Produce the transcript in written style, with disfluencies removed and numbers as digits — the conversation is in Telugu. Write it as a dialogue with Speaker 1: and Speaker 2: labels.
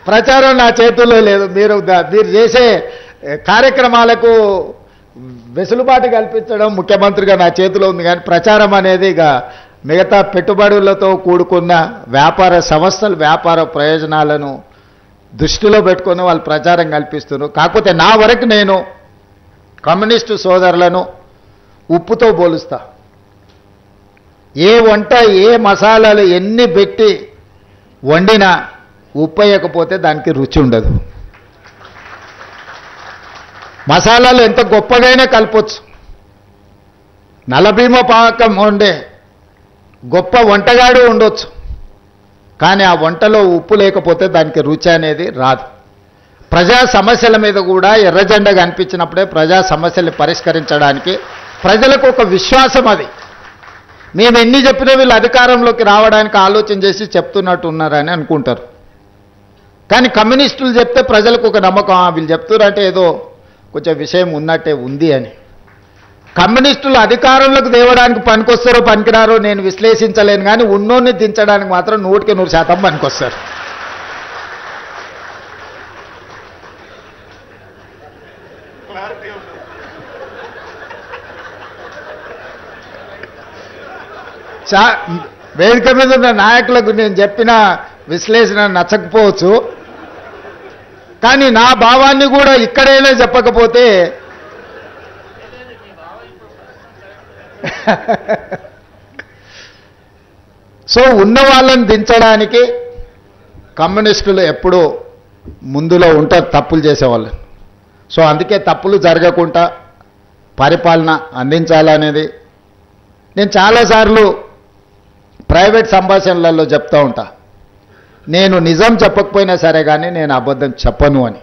Speaker 1: ప్రచారం నా చేతుల్లో లేదు. మీరు చేసే కార్యక్రమాలకు వెసులుబాటు కల్పించడం ముఖ్యమంత్రిగా నా చేతిలో ఉంది. కానీ ప్రచారం అనేది ఇక మిగతా పెట్టుబడులతో కూడుకున్న వ్యాపార సంస్థలు వ్యాపార ప్రయోజనాలను దృష్టిలో పెట్టుకొని వాళ్ళు ప్రచారం కల్పిస్తున్నారు. కాకపోతే నా వరకు నేను కమ్యూనిస్టు సోదరులను ఉప్పుతో పోలుస్తా. ఏ వంట ఏ మసాలాలు ఎన్ని పెట్టి వండినా ఉప్పు వేయకపోతే దానికి రుచి ఉండదు. మసాలాలు ఎంత గొప్పగైనా కలపొచ్చు. నలభీమ పాకం వండే గొప్ప వంటగాడు ఉండొచ్చు, కానీ ఆ వంటలో ఉప్పు లేకపోతే దానికి రుచి అనేది రాదు. ప్రజా సమస్యల మీద కూడా ఎర్రజెండా కనిపించినప్పుడే ప్రజా సమస్యల్ని పరిష్కరించడానికి ప్రజలకు ఒక విశ్వాసం. అది మేము ఎన్ని చెప్పినా వీళ్ళు అధికారంలోకి రావడానికి ఆలోచన చేసి చెప్తున్నట్టు ఉన్నారని అనుకుంటారు. కానీ కమ్యూనిస్టులు చెప్తే ప్రజలకు ఒక నమ్మకం, వీళ్ళు చెప్తున్నారంటే ఏదో కొంచెం విషయం ఉన్నట్టే ఉంది అని. కమ్యూనిస్టులు అధికారంలోకి తేవడానికి పనికొస్తారో పనికిరారో నేను విశ్లేషించలేను, కానీ ఉన్నోన్ని దించడానికి మాత్రం 100% పనికొస్తారు. వేదిక మీద ఉన్న నాయకులకు నేను చెప్పిన విశ్లేషణ నచ్చకపోవచ్చు, కానీ నా భావాన్ని కూడా ఇక్కడైనా చెప్పకపోతే సో ఉన్న వాళ్ళని దించడానికి కమ్యూనిస్టులు ఎప్పుడూ ముందులో ఉంటారు తప్పులు చేసేవాళ్ళు. సో అందుకే తప్పులు జరగకుండా పరిపాలన అందించాలనేది నేను చాలాసార్లు ప్రైవేట్ సంభాషణలలో చెప్తూ ఉంటా. నేను నిజం చెప్పకపోయినా సరే కానీ నేను అబద్ధం చెప్పను అని.